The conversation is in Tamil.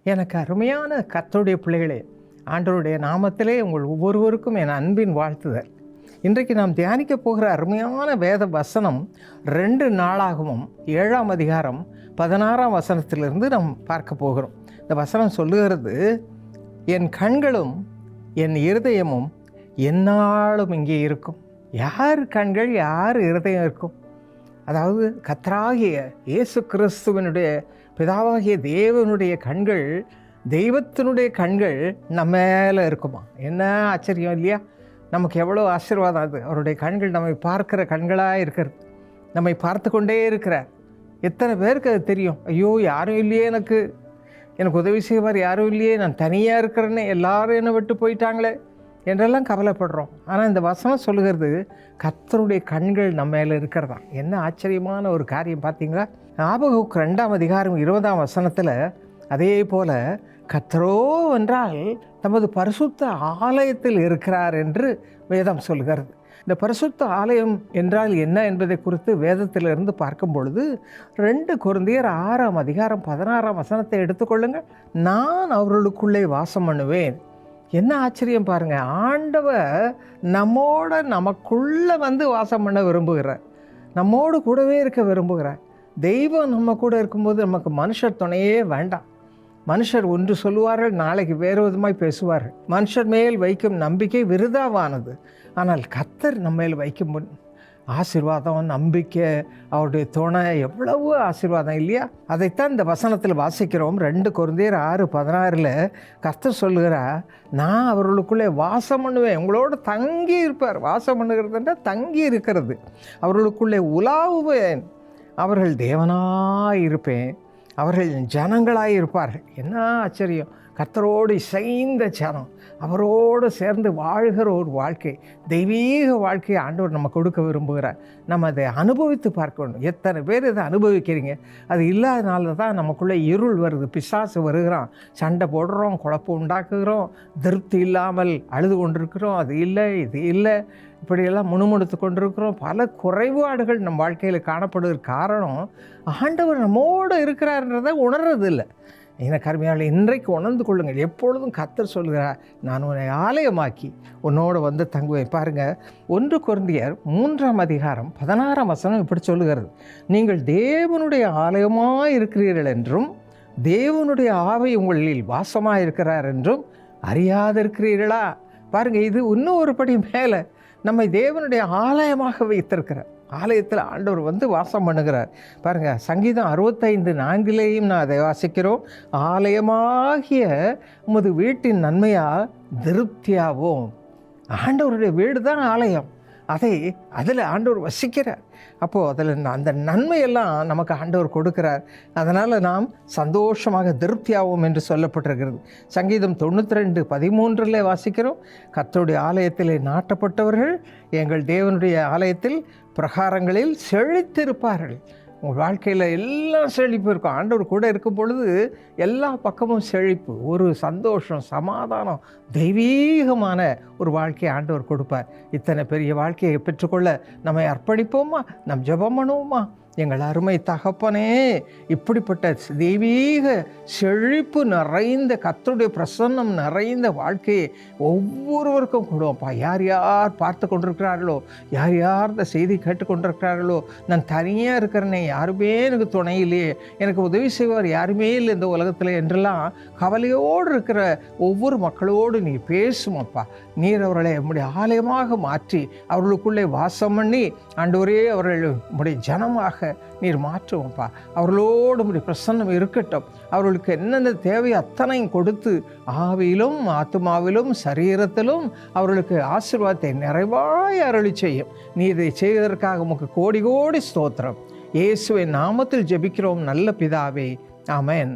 எனக்கு அருமையான கர்த்தருடைய பிள்ளைகளே, ஆண்டவருடைய நாமத்திலே உங்கள் ஒவ்வொருவருக்கும் என் அன்பின் வாழ்த்துதல். இன்றைக்கு நாம் தியானிக்க போகிற அருமையான வேத வசனம் 2 நாளாகவும் 7ஆம் அதிகாரம் 16ஆம் வசனத்திலிருந்து நாம் பார்க்க போகிறோம். இந்த வசனம் சொல்லுகிறது, என் கண்களும் என் இருதயமும் எந்நாளும் இங்கே இருக்கும். யார் கண்கள், யார் இருதயம் இருக்கும்? அதாவது கர்த்தராகிய இயேசு கிறிஸ்துவனுடைய பிதாவாகிய தேவனுடைய கண்கள், தெய்வத்தினுடைய கண்கள் நம்ம மேலே இருக்குமா? என்ன ஆச்சரியம் இல்லையா? நமக்கு எவ்வளோ ஆசீர்வாதம் அது. அவருடைய கண்கள் நம்மை பார்க்கிற கண்களாக இருக்கிறது, நம்மை பார்த்து கொண்டே இருக்கிறார். எத்தனை பேருக்கு அது தெரியும்? ஐயோ, யாரும் இல்லையே, எனக்கு உதவி செய்வார் யாரும் இல்லையே, நான் தனியாக இருக்கிறேன்னு, எல்லாரும் என்னை விட்டு போயிட்டாங்களே என்றெல்லாம் கவலைப்படுறோம். ஆனால் இந்த வசனம் சொல்லுகிறது, கர்த்தருடைய கண்கள் நம்ம மேலே இருக்கிறதா. என்ன ஆச்சரியமான ஒரு காரியம் பார்த்தீங்களா? ஆபகுக் 2ஆம் அதிகாரம் 20ஆம் வசனத்தில் அதே போல் கர்த்தரோ என்றால் தமது பரிசுத்த ஆலயத்தில் இருக்கிறார் என்று வேதம் சொல்கிறது. இந்த பரிசுத்த ஆலயம் என்றால் என்ன என்பதை குறித்து வேதத்திலிருந்து பார்க்கும் பொழுது 2 கொரிந்தியர் 6ஆம் அதிகாரம் 16ஆம் வசனத்தை எடுத்துக்கொள்ளுங்கள். நான் அவர்களுக்குள்ளே வாசம் பண்ணுவேன். என்ன ஆச்சரியம் பாருங்கள்! ஆண்டவர் நமக்குள்ளே வந்து வாசம் பண்ண விரும்புகிறார், நம்மோடு கூடவே இருக்க விரும்புகிறார். தெய்வம் நம்ம கூட இருக்கும்போது நமக்கு மனுஷர் துணையே வேண்டாம். மனுஷர் ஒன்று சொல்லுவார்கள், நாளைக்கு வேறு விதமாய் பேசுவார்கள். மனுஷர் மேல் வைக்கும் நம்பிக்கை விருதாவானது. ஆனால் கர்த்தர் நம்ம மேல் வைக்கும் ஆசீர்வாதம், நம்பிக்கை, அவருடைய துணை, எவ்வளவு ஆசீர்வாதம் இல்லையா? அதைத்தான் இந்த வசனத்தில் வாசிக்கிறோம். 2 கொரிந்தியர் 6:16 கர்த்தர் சொல்லுகிறார், நான் அவர்களுக்குள்ளே வாசம் பண்ணுவேன். உங்களோடு தங்கி இருப்பார். வாசம் பண்ணுகிறதுன்ற தங்கி இருக்கிறது. அவர்களுக்குள்ளே உலாவுவேன். அவர்கள் தேவனாய் இருப்பேன், அவர்கள் ஜனங்களாய் இருப்பார்கள். என்ன ஆச்சரியம்! கர்த்தரோடு இசைந்த ஜனம், அவரோடு சேர்ந்து வாழ்கிற ஒரு வாழ்க்கை, தெய்வீக வாழ்க்கையை ஆண்டவர் நம்ம கொடுக்க விரும்புகிறார். நம்ம அதை அனுபவித்து பார்க்க வேண்டும். எத்தனை பேர் இதை அனுபவிக்கிறீங்க? அது இல்லாதனால தான் நமக்குள்ளே இருள் வருது, பிசாசு வருகிறான், சண்டை போடுறோம், குழப்பம் உண்டாக்குகிறோம், திருப்தி இல்லாமல் அழுது கொண்டிருக்கிறோம். அது இல்லை, இது இல்லை, இப்படியெல்லாம் முணுமுணுத்து கொண்டிருக்கிறோம். பல குறைபாடுகள் நம் வாழ்க்கையில் காணப்படுகிற காரணம், ஆண்டவர் நம்மோடு இருக்கிறார்ன்றதை உணர்றது இல்லை. எனக்கு அருமையாளே, இன்றைக்கு உணர்ந்து கொள்ளுங்கள். எப்பொழுதும் கர்த்தர் சொல்கிறார், நான் உன்னை ஆலயமாக்கி உன்னோடு வந்து தங்குவேன். பாருங்கள், 1 கொரிந்தியர் 3ஆம் அதிகாரம் 16ஆம் வசனம் இப்படி சொல்லுகிறது, நீங்கள் தேவனுடைய ஆலயமாக இருக்கிறீர்கள் என்றும் தேவனுடைய ஆவி உங்களில் வாசமாக இருக்கிறார் என்றும் அறியாதிருக்கிறீர்களா? பாருங்கள், இது இன்னும் ஒரு படி மேலே. நம்மை தேவனுடைய ஆலயமாக வைத்திருக்கிறார். ஆலயத்தில் ஆண்டவர் வந்து வாசம் பண்ணுகிறார். பாருங்கள், சங்கீதம் 65:4 நான் அதை வாசிக்கிறோம். ஆலயமாகிய உமது வீட்டின் நன்மையால் திருப்தியாவோம். ஆண்டவருடைய வீடு தான் ஆலயம். அதில் ஆண்டவர் வசிக்கிறார். அப்போது அதில் அந்த நன்மையெல்லாம் நமக்கு ஆண்டவர் கொடுக்கிறார். அதனால் நாம் சந்தோஷமாக திருப்தியாவோம் என்று சொல்லப்பட்டிருக்கிறது. சங்கீதம் 92:13 வாசிக்கிறோம், கர்த்தருடைய ஆலயத்திலே நாட்டப்பட்டவர்கள் எங்கள் தேவனுடைய ஆலயத்தில் பிரகாரங்களில் செழித்திருப்பார்கள். உங்கள் வாழ்க்கையில் எல்லாம் செழிப்பு இருக்கும். ஆண்டவர் கூட இருக்கும் பொழுது எல்லா பக்கமும் செழிப்பு, ஒரு சந்தோஷம், சமாதானம், தெய்வீகமான ஒரு வாழ்க்கையை ஆண்டவர் கொடுப்பார். இத்தனை பெரிய வாழ்க்கையை பெற்றுக்கொள்ள நம்மை அர்ப்பணிப்போமா? நம் ஜெபம் பண்ணுவோமா? எங்கள் அருமை தகப்பனே, இப்படிப்பட்ட தெய்வீக செழிப்பு நிறைந்த, கர்த்தருடைய பிரசன்னம் நிறைந்த வாழ்க்கையை ஒவ்வொருவருக்கும் கொடுவோம்ப்பா. யார் யார் பார்த்து கொண்டிருக்கிறார்களோ, யார் யார் இந்த செய்தி கேட்டுக்கொண்டிருக்கிறார்களோ, நான் தனியாக இருக்கிறேனே, யாருமே எனக்கு துணை இல்லையே, எனக்கு உதவி செய்வார் யாருமே இல்லை இந்த உலகத்தில் என்றெல்லாம் கவலையோடு இருக்கிற ஒவ்வொரு மக்களோடு நீ பேசுமப்பா. நீர் அவர்களை நம்முடைய ஆலயமாக மாற்றி அவர்களுக்குள்ளே வாசம் பண்ணி ஆண்டவரே அவர்கள் நம்முடைய ஜனமாக நீர் மாற்றுவோம்ப்பா. அவர்களோடு உம்முடைய பிரசன்னம் இருக்கட்டும். அவர்களுக்கு என்னென்ன தேவை அத்தனையும் கொடுத்து ஆவியிலும் ஆத்துமாவிலும் சரீரத்திலும் அவர்களுக்கு ஆசீர்வாதத்தை நிறைவாய் அருளி செய்யும். நீ இதை செய்வதற்காக உமக்கு கோடி கோடி ஸ்தோத்திரம். இயேசுவின் நாமத்தில் ஜெபிக்கிறோம் நல்ல பிதாவே, ஆமென்.